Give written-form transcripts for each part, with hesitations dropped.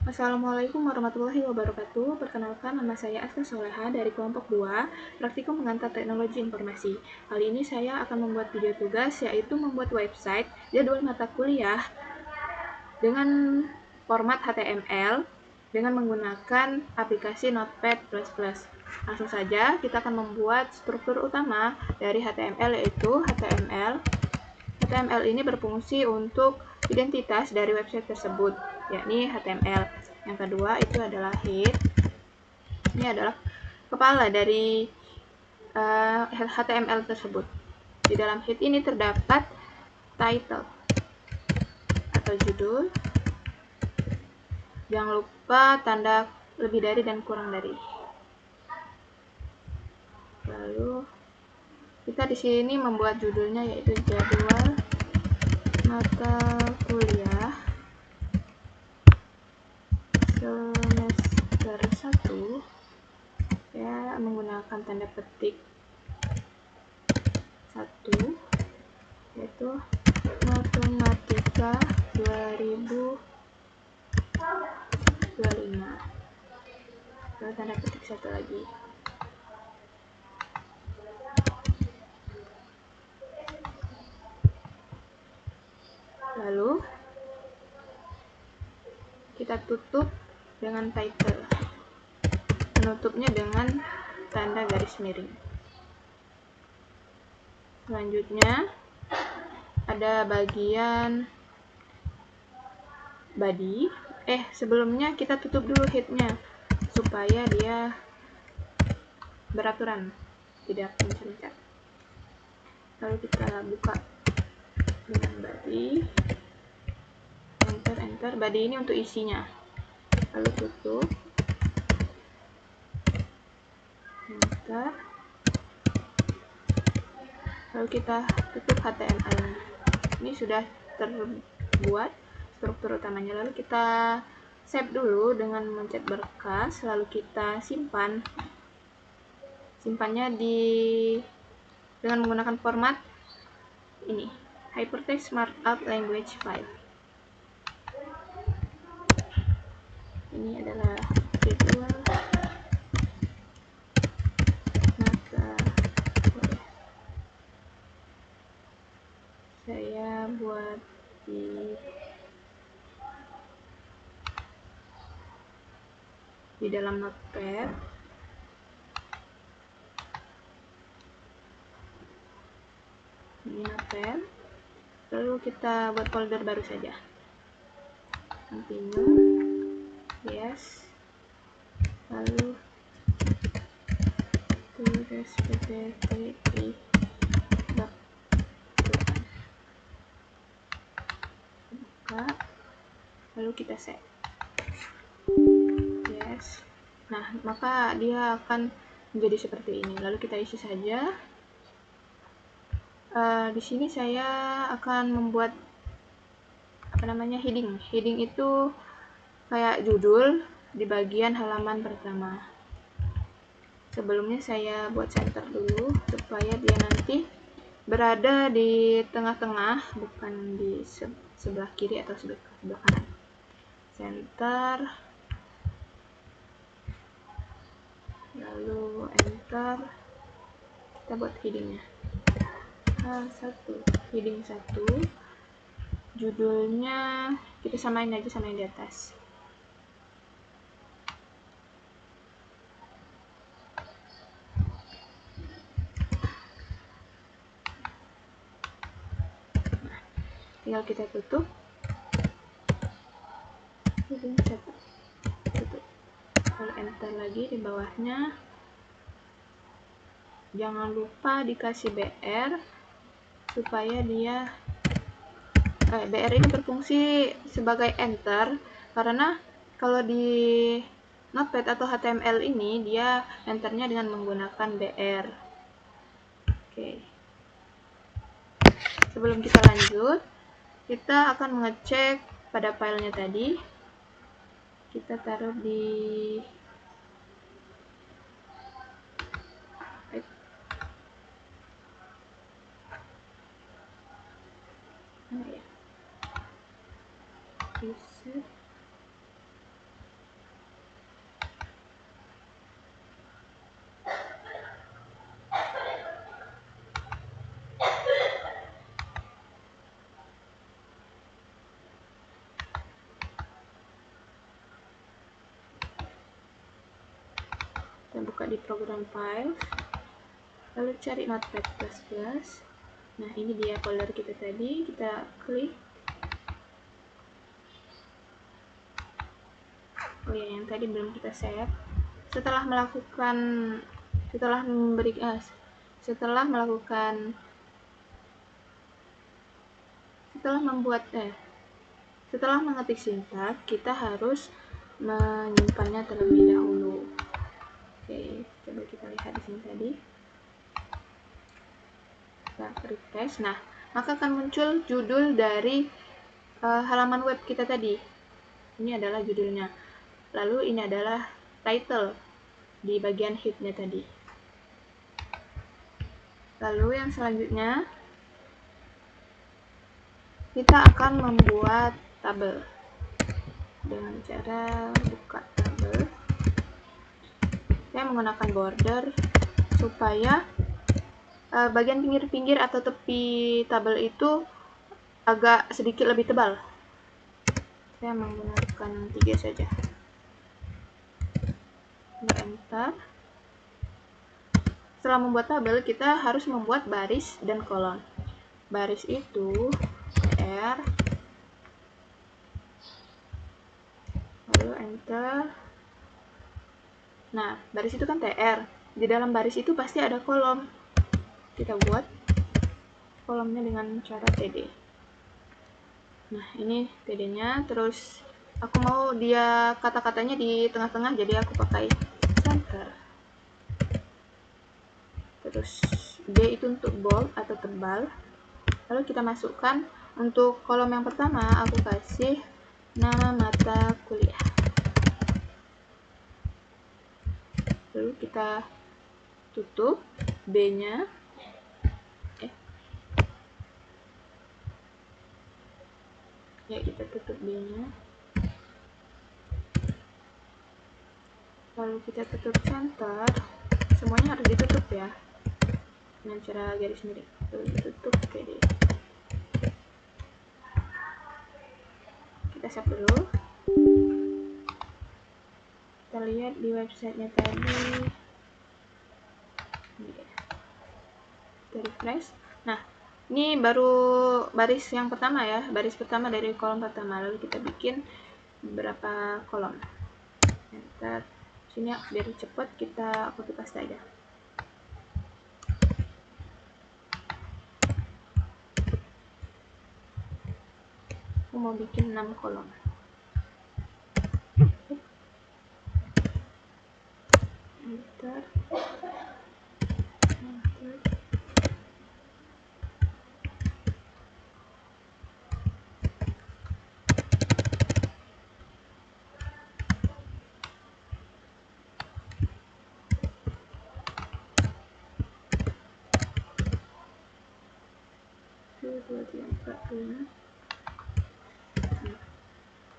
Assalamualaikum warahmatullahi wabarakatuh. Perkenalkan, nama saya Aska Soleha dari kelompok 2, Praktikum Pengantar Teknologi Informasi. Kali ini saya akan membuat video tugas, yaitu membuat website jadwal mata kuliah dengan format HTML dengan menggunakan aplikasi Notepad++. Langsung saja, kita akan membuat struktur utama dari HTML, yaitu HTML ini berfungsi untuk identitas dari website tersebut, yakni HTML. Yang kedua itu adalah head. Ini adalah kepala dari HTML tersebut. Di dalam head ini terdapat title atau judul. Jangan lupa tanda lebih dari dan kurang dari. Lalu kita di sini membuat judulnya yaitu jadwal mata kuliah semester 1, ya, menggunakan tanda petik 1, yaitu matematika 2025. Lalu tanda petik 1 lagi. Lalu kita tutup dengan title, menutupnya dengan tanda garis miring. Selanjutnya ada bagian body. Sebelumnya kita tutup dulu headnya supaya dia beraturan, tidak mencar-mencar. Lalu kita buka dengan body, enter. Body ini untuk isinya. Lalu tutup, enter. Lalu kita tutup HTML. Ini sudah terbuat struktur utamanya. Lalu kita save dulu dengan mencet berkas, lalu kita simpannya dengan menggunakan format ini, Hypertext Markup Language File. Ini adalah jadwal mata kuliah. Saya buat di dalam Notepad. Ini Notepad. Lalu kita buat folder baru saja. Continue. Yes. Lalu tulis PPTI. Buka. Lalu kita save. Yes. Nah, maka dia akan menjadi seperti ini. Lalu kita isi saja. Di sini saya akan membuat heading. Heading itu kayak judul di bagian halaman pertama. Sebelumnya saya buat center dulu supaya dia nanti berada di tengah-tengah, bukan di sebelah kiri atau sebelah kanan. Center, lalu enter. Kita buat headingnya heading 1. Judulnya kita samain aja sama yang di atas. Tinggal kita tutup. Heading 1. Tutup. Lalu enter lagi di bawahnya. Jangan lupa dikasih BR supaya dia BR ini berfungsi sebagai enter, karena kalau di Notepad atau HTML ini dia enternya dengan menggunakan BR. Oke. Sebelum kita lanjut, kita akan mengecek pada filenya tadi. Kita taruh di mana ya? Reset. Kita buka di program file, lalu cari Notepad++. Nah, ini dia folder kita tadi. Kita klik. Oh ya, yang tadi belum kita save. Setelah mengetik sintaks, kita harus menyimpannya terlebih dahulu. Oke, coba kita lihat di sini tadi. Kita refresh. Nah, maka akan muncul judul dari halaman web kita tadi. Ini adalah judulnya. Lalu ini adalah title di bagian headnya tadi. Lalu yang selanjutnya, kita akan membuat tabel dengan cara buka tabel. Saya menggunakan border supaya bagian pinggir-pinggir atau tepi tabel itu agak sedikit lebih tebal. Saya menggunakan 3 saja. Enter. Setelah membuat tabel, kita harus membuat baris dan kolom. Baris itu TR, lalu enter. Nah, baris itu kan TR. Di dalam baris itu pasti ada kolom. Kita buat kolomnya dengan cara TD. Nah, ini TD-nya. Terus aku mau dia kata-katanya di tengah-tengah, jadi aku pakai center. Terus D itu untuk bold atau tebal. Lalu kita masukkan untuk kolom yang pertama, aku kasih nama mata kuliah. Lalu kita tutup B-nya. Ya, kita tutup B-nya. Lalu kita tutup center. Semuanya harus ditutup ya, dengan cara garis miring. Lalu ditutup TD. Kita save dulu. Kita lihat di websitenya tadi. Kita refresh. Nah, ini baru baris yang pertama ya, baris pertama dari kolom pertama. Lalu kita bikin beberapa kolom. Enter. Sini biar cepat kita copy paste aja. Aku mau bikin 6 kolom. Enter.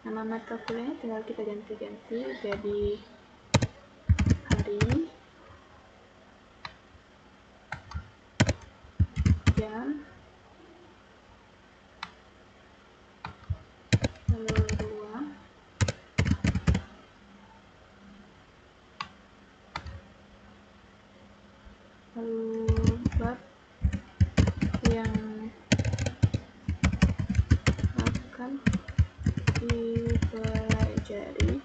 Nama mata kuliahnya tinggal kita ganti-ganti jadi hari, jam, lalu ruang, lalu bab yang akan dipelajari,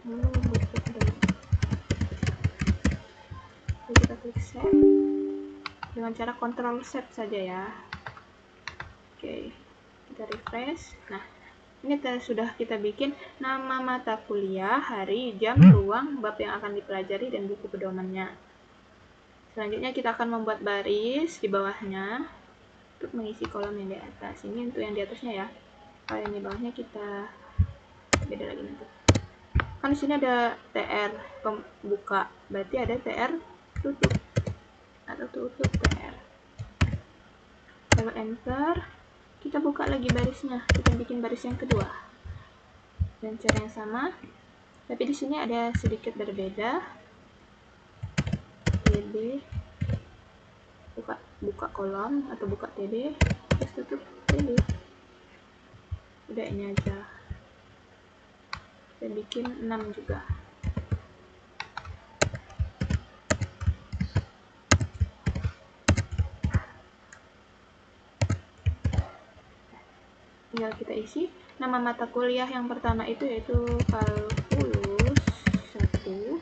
lalu kita klik save dengan cara Ctrl save saja ya. Oke, kita refresh. Nah, ini sudah kita bikin nama mata kuliah, hari, jam, ruang, bab yang akan dipelajari, dan buku pedomannya. Selanjutnya kita akan membuat baris di bawahnya untuk mengisi kolom yang di atas. Ini untuk yang di atasnya ya. Kalau yang di bawahnya kita beda lagi nanti. Kan di sini ada TR pembuka, berarti ada TR tutup atau tutup TR. Lalu enter. Kita buka lagi barisnya. Kita bikin baris yang kedua. Dan cara yang sama. Tapi di sini ada sedikit berbeda. TD, buka kolom atau buka TD, terus tutup TD. Udah, ini aja. Saya bikin 6 juga. Tinggal kita isi nama mata kuliah yang pertama itu yaitu kalkulus 1.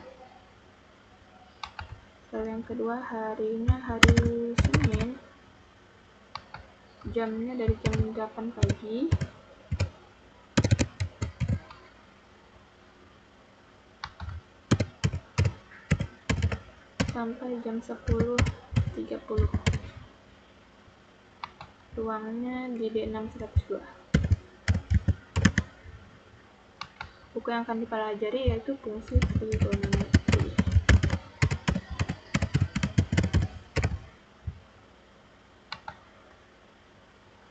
Lalu yang kedua harinya hari Senin, jamnya dari jam 8 pagi sampai jam 10.30. Ruangnya di D602. Buku yang akan dipelajari yaitu fungsi trigonometri.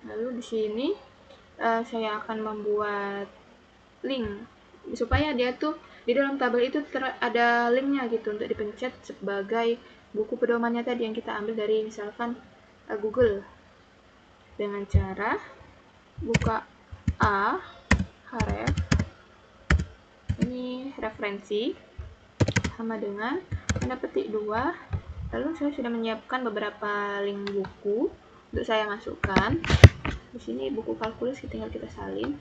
Lalu di sini saya akan membuat link supaya dia tuh di dalam tabel itu ada linknya gitu untuk dipencet sebagai buku pedomannya tadi yang kita ambil dari misalkan Google, dengan cara buka href, ini referensi sama dengan tanda petik 2. Lalu saya sudah menyiapkan beberapa link buku untuk saya masukkan. Di sini buku kalkulus tinggal kita salin.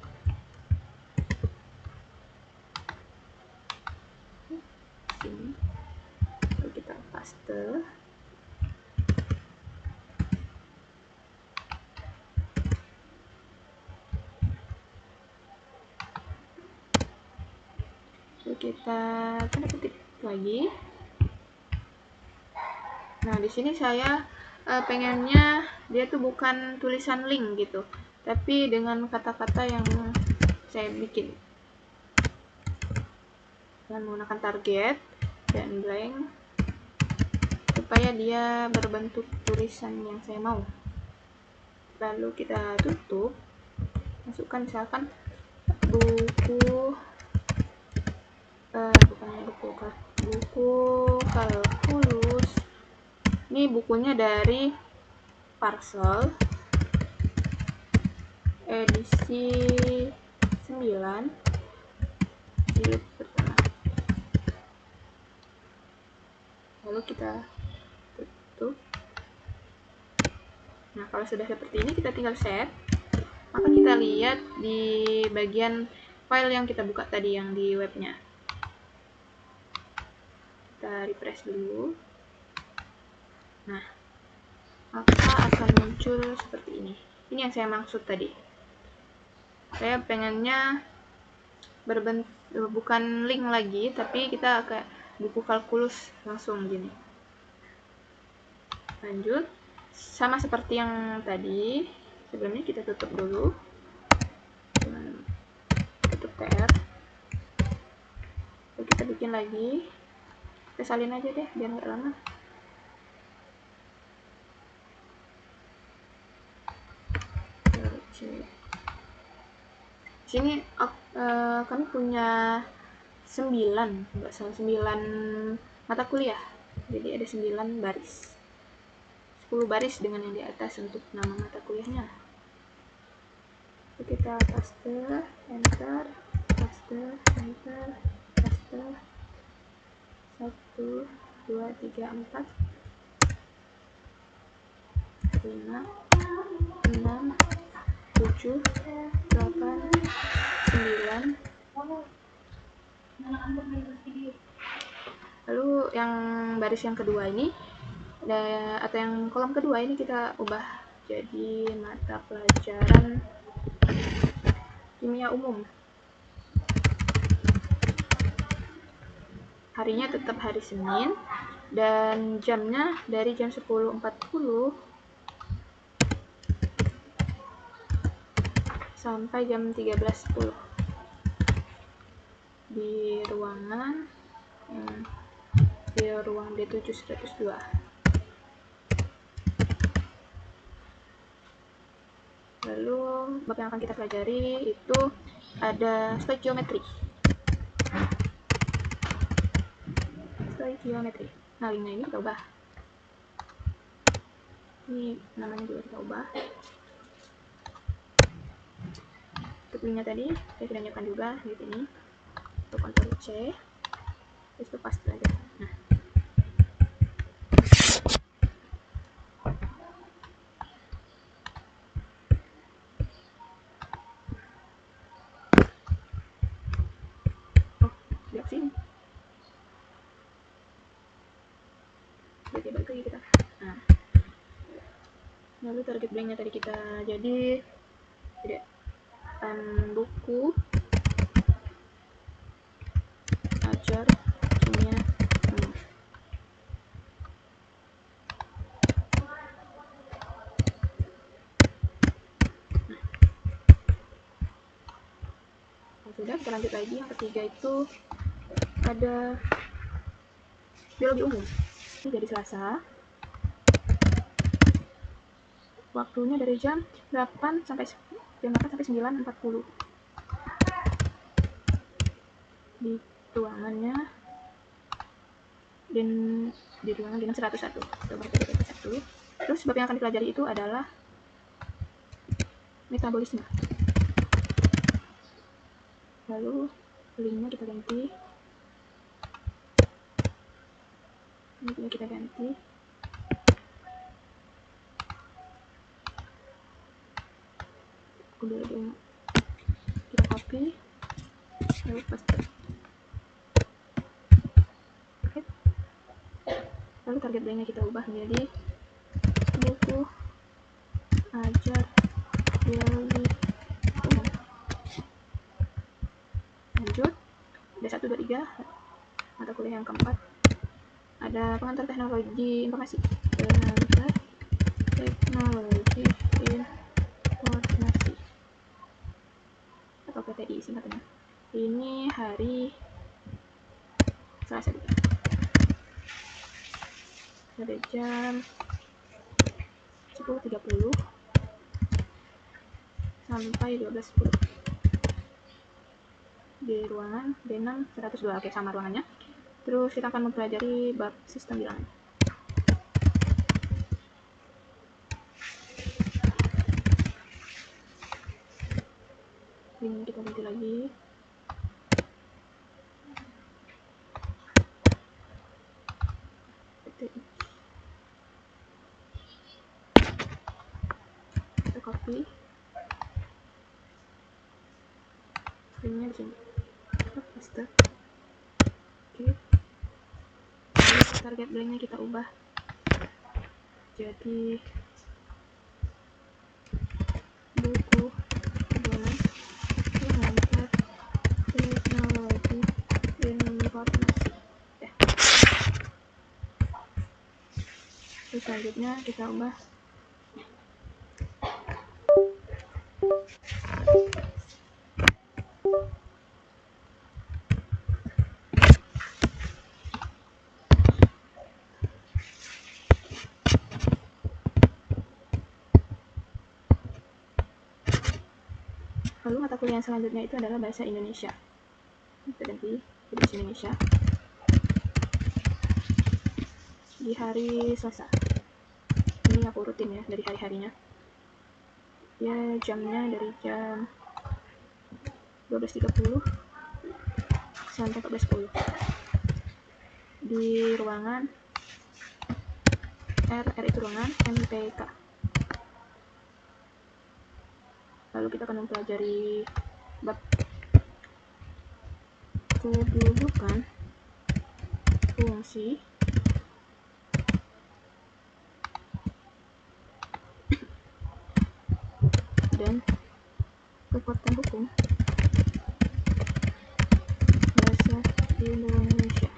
Sini. Lalu kita paste. Lalu kita tanda petik lagi. Nah, di sini saya pengennya dia tuh bukan tulisan link gitu, tapi dengan kata-kata yang saya bikin dengan menggunakan target dan blank supaya dia berbentuk tulisan yang saya mau. Lalu kita tutup, masukkan misalkan buku kalkulus. Ini bukunya dari Parsel edisi 9 jilid pertama. Lalu kita tutup. Nah, kalau sudah seperti ini kita tinggal save. Maka kita lihat di bagian file yang kita buka tadi yang di webnya. Kita refresh dulu. Nah, maka akan muncul seperti ini. Ini yang saya maksud tadi. Saya pengennya bukan link lagi, tapi kita kayak buku kalkulus langsung gini. Lanjut, sama seperti yang tadi. Sebelumnya kita tutup dulu. Tutup TR. Lalu kita bikin lagi. Kita salin aja deh, biar nggak lama. Sini kami punya 9 mata kuliah, jadi ada 9 baris, 10 baris dengan yang di atas untuk nama mata kuliahnya. Lalu kita paste, enter, paste, enter, paste, 1, 2, 3, 4, 5, 6, 7, 8, 9. Lalu yang baris yang kedua ini atau yang kolom kedua ini kita ubah jadi mata pelajaran kimia umum. Harinya tetap hari Senin dan jamnya dari jam 10.40 sampai jam 13.10 di ruangan di ruang D702. Lalu bab yang akan kita pelajari itu ada stoikiometri. Nah, linknya ini kita ubah. Ini namanya juga kita ubah. Untuk linknya tadi saya sudah nyiapkan juga di sini. Untuk Ctrl C, terus itu paste aja. Nah, lihat sini. Oke, balik lagi kita. Nah, lalu target blanknya tadi kita jadi tidak buku ajar kimia umum. Sudah, kita lanjut lagi. Yang ketiga itu ada biologi umum. Ini jadi Selasa. Waktunya dari jam 8 sampai 9.40. Di ruangannya dan di ruangan dengan 101. Coba kita lihat 1. Terus bab yang akan dipelajari itu adalah metabolisme. Lalu linknya kita ganti. Linknya kita ganti. Kemudian kita copy, lalu paste. Oke. Lalu target blanknya kita ubah menjadi buku ajar biologi umum. Lanjut, ada 1, 2, 3 mata kuliah yang keempat. Ada pengantar teknologi informasi. Pengantar teknologi informasi atau PTI singkatnya. Ini hari Selasa juga. Pada jam 10.30 sampai 12.10 di ruangan D6 102. Oke, sama ruangannya. Terus kita akan mempelajari bab sistem bilangan. Ini kita ganti lagi. Kita copy. Linknya di sini. Paste. Oke. Target blanknya kita ubah jadi buku bola pengantar teknologi informasi. Terus selanjutnya kita ubah lalu mata kuliah yang selanjutnya itu adalah bahasa Indonesia. Kita ganti ke bahasa Indonesia di hari Selasa. Ini aku rutin ya dari hari-harinya. Ya, jamnya dari jam 12.30 sampai 14.10 di ruangan R itu ruangan MPK. Lalu kita akan mempelajari bab kedudukan fungsi dan kekuatan hukum bahasa Indonesia.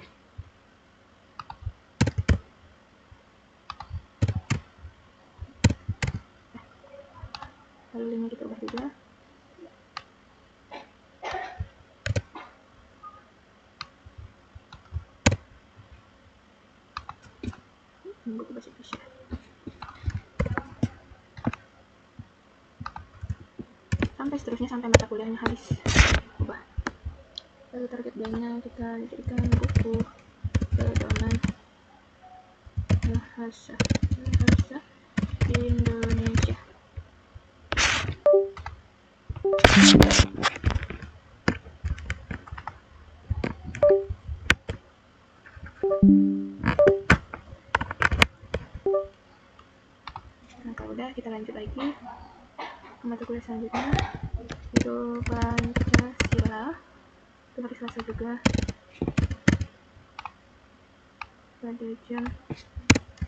Lalu linknya kita ubah juga. Buku bahasa Indonesia. Sampai seterusnya sampai mata kuliahnya habis. Ubah. Lalu target blanknya kita jadikan buku pedoman bahasa Indonesia. lagi ke mata kuliah selanjutnya, itu Pancasila. Itu hari Selasa juga pada jam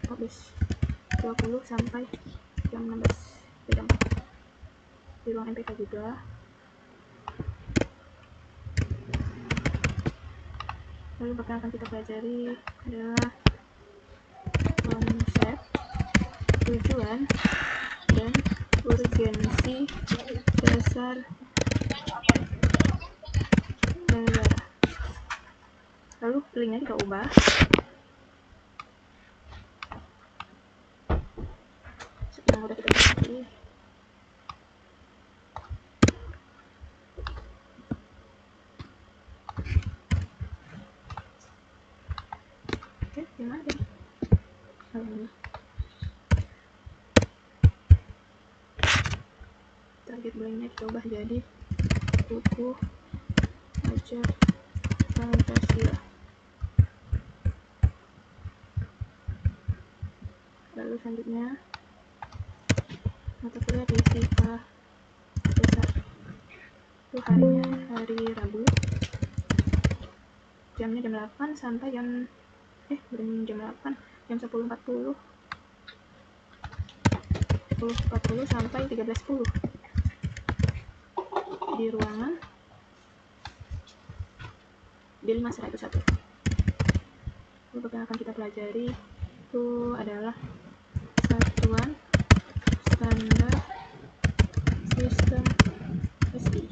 14.20 sampai jam 16.34 di ruang MPK juga. Lalu yang akan kita pelajari adalah konsep, tujuan, dan urgensi dasar negara. Lalu linknya kita ubah. Yang udah kita pelajari. Oke, gimana deh? Ini target bulannya kita ubah jadi buku ajar Pancasila. Lalu selanjutnya mata kuliah di fisika dasar. Itu harinya hari Rabu. Jamnya jam 8 sampai jam jam 8, jam 10.40 sampai 13.10 di ruangan D5101. Lalu yang akan kita pelajari itu adalah satuan standar sistem SI.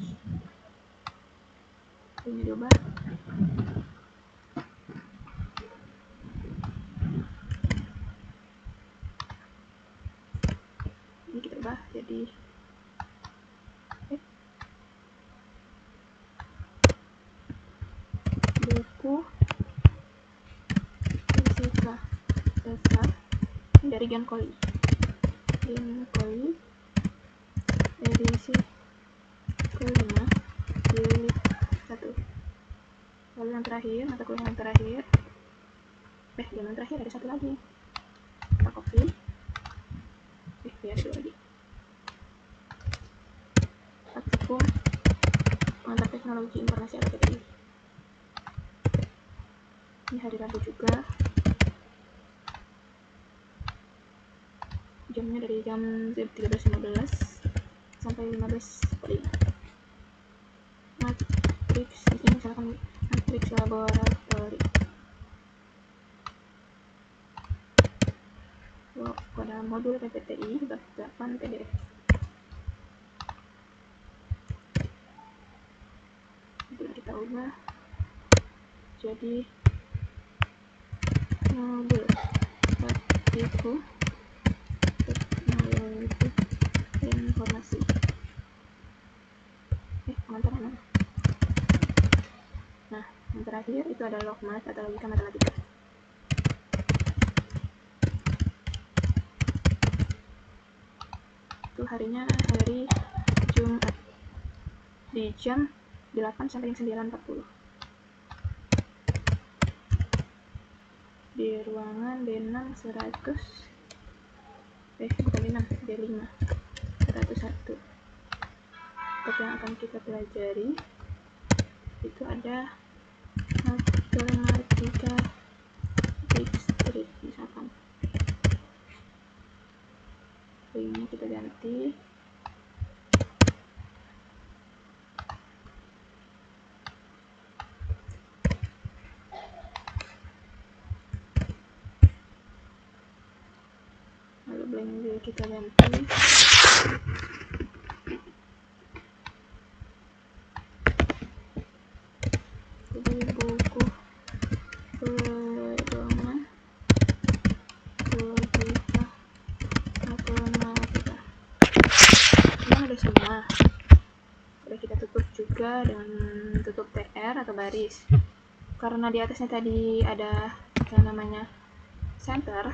Ini diubah. Ini kita ubah jadi buku fisika dasar dari Giancoli edisi kelima jilid 1. Lalu yang terakhir, mata kuliah yang terakhir, yang terakhir ada satu lagi, kita copy, ada dua lagi, praktikum pengantar teknologi informasi atau PTI. Ini hari Rabu juga, jamnya dari jam 13.15 sampai 15.45. Matriks, ini misalkan matriks laboratori. Pada modul PPTI bab 8 PDF. Itu kita ubah jadi modul praktikum teknologi informasi. Pengantar mana? Nah, yang terakhir itu ada logmat atau logika matematika. Itu harinya hari Jumat di jam 8 sampai 9.40 di ruangan D6 D5 101. Topik yang akan kita pelajari itu ada matematika distrik, misalkan ini kita ganti lalu kita ganti jadi buku pedoman logika matematika. Ini ada semua. Udah kita tutup juga dengan tutup TR atau baris. Karena di atasnya tadi ada yang namanya center,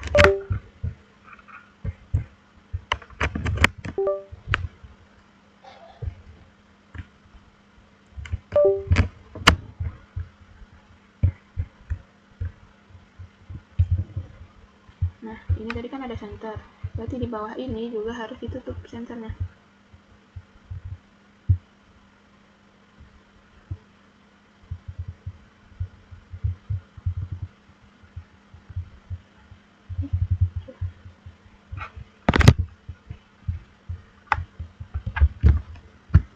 nah ini tadi kan ada center, Berarti di bawah ini juga harus ditutup senternya.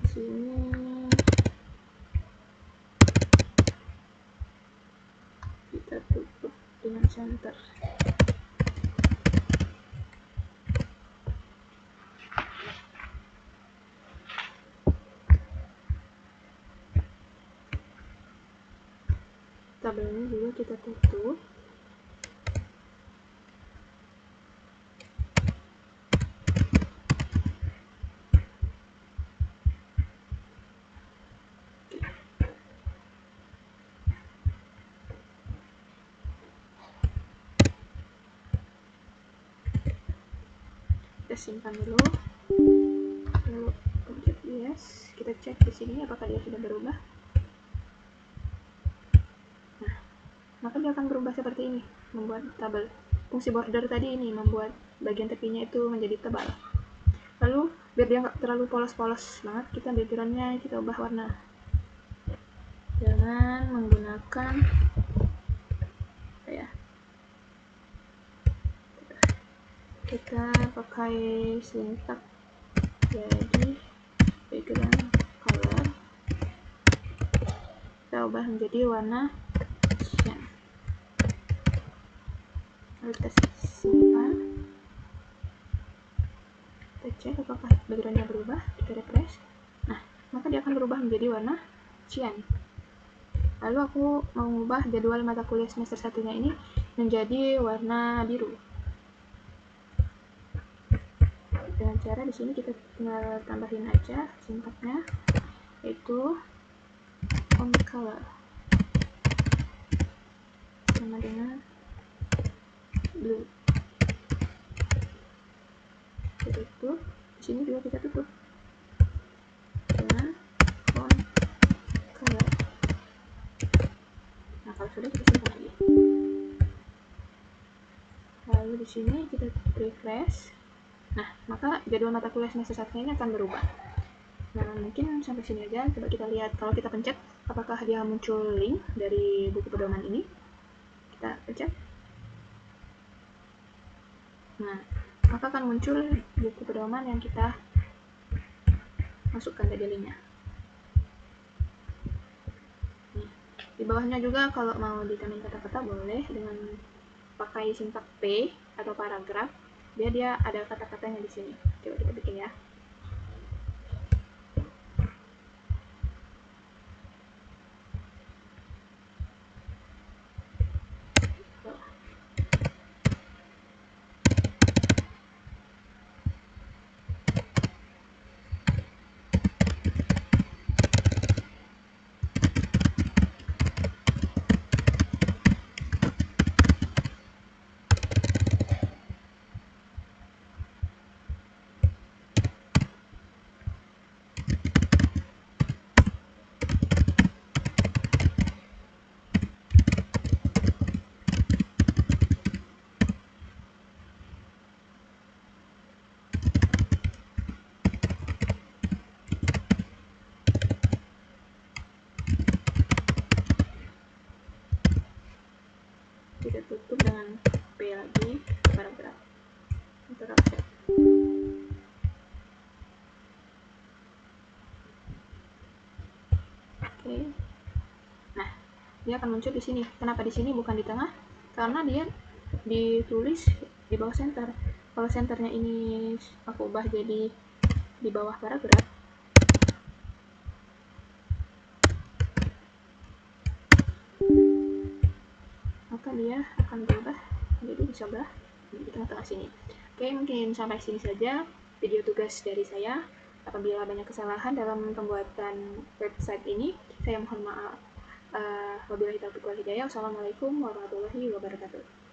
Sini kita tutup dengan center. Tabelnya juga kita tutup. Kita simpan dulu, lalu pencet yes. Kita cek di sini apakah dia sudah berubah. Nah, maka dia akan berubah seperti ini, membuat tabel. Fungsi border tadi ini membuat bagian tepinya itu menjadi tebal. Lalu biar dia nggak terlalu polos-polos banget, kita backgroundnya kita ubah warna dengan menggunakan apa ya, kita pakai sintak, jadi background color kita ubah menjadi warna cyan. Lalu kita simpan, kita cek apakah backgroundnya berubah, kita refresh. Nah, maka dia akan berubah menjadi warna cyan. Lalu aku mau mengubah jadwal mata kuliah semester 1-nya ini menjadi warna biru. Dengan cara di sini kita tinggal tambahin aja sintaknya, yaitu on color sama dengan blue. Kita tutup. Di sini juga kita tutup dengan on color. Nah, kalau sudah kita simpan lagi. Lalu di sini kita refresh. Nah, maka jadwal mata kuliah semester 1 ini akan berubah. Nah, mungkin sampai sini aja. Coba kita lihat kalau kita pencet apakah dia muncul link dari buku pedoman ini. Kita pencet. Nah, maka akan muncul buku pedoman yang kita masukkan tadi linknya. Nih, di bawahnya juga kalau mau ditambahin kata-kata boleh dengan pakai sintak P atau paragraf. Dia ada kata-katanya di sini. Coba kita bikin ya. Kita tutup dengan P lagi, paragraf. Untuk offset. Oke. Nah, dia akan muncul di sini. Kenapa di sini bukan di tengah? Karena dia ditulis di bawah center. Kalau centernya ini aku ubah jadi di bawah paragraf, maka dia akan berubah menjadi di sebelah, di tengah-tengah sini. Oke, mungkin sampai sini saja video tugas dari saya. Apabila banyak kesalahan dalam pembuatan website ini, saya mohon maaf. Wabillahi taufiq wal hidayah. Wassalamualaikum warahmatullahi wabarakatuh.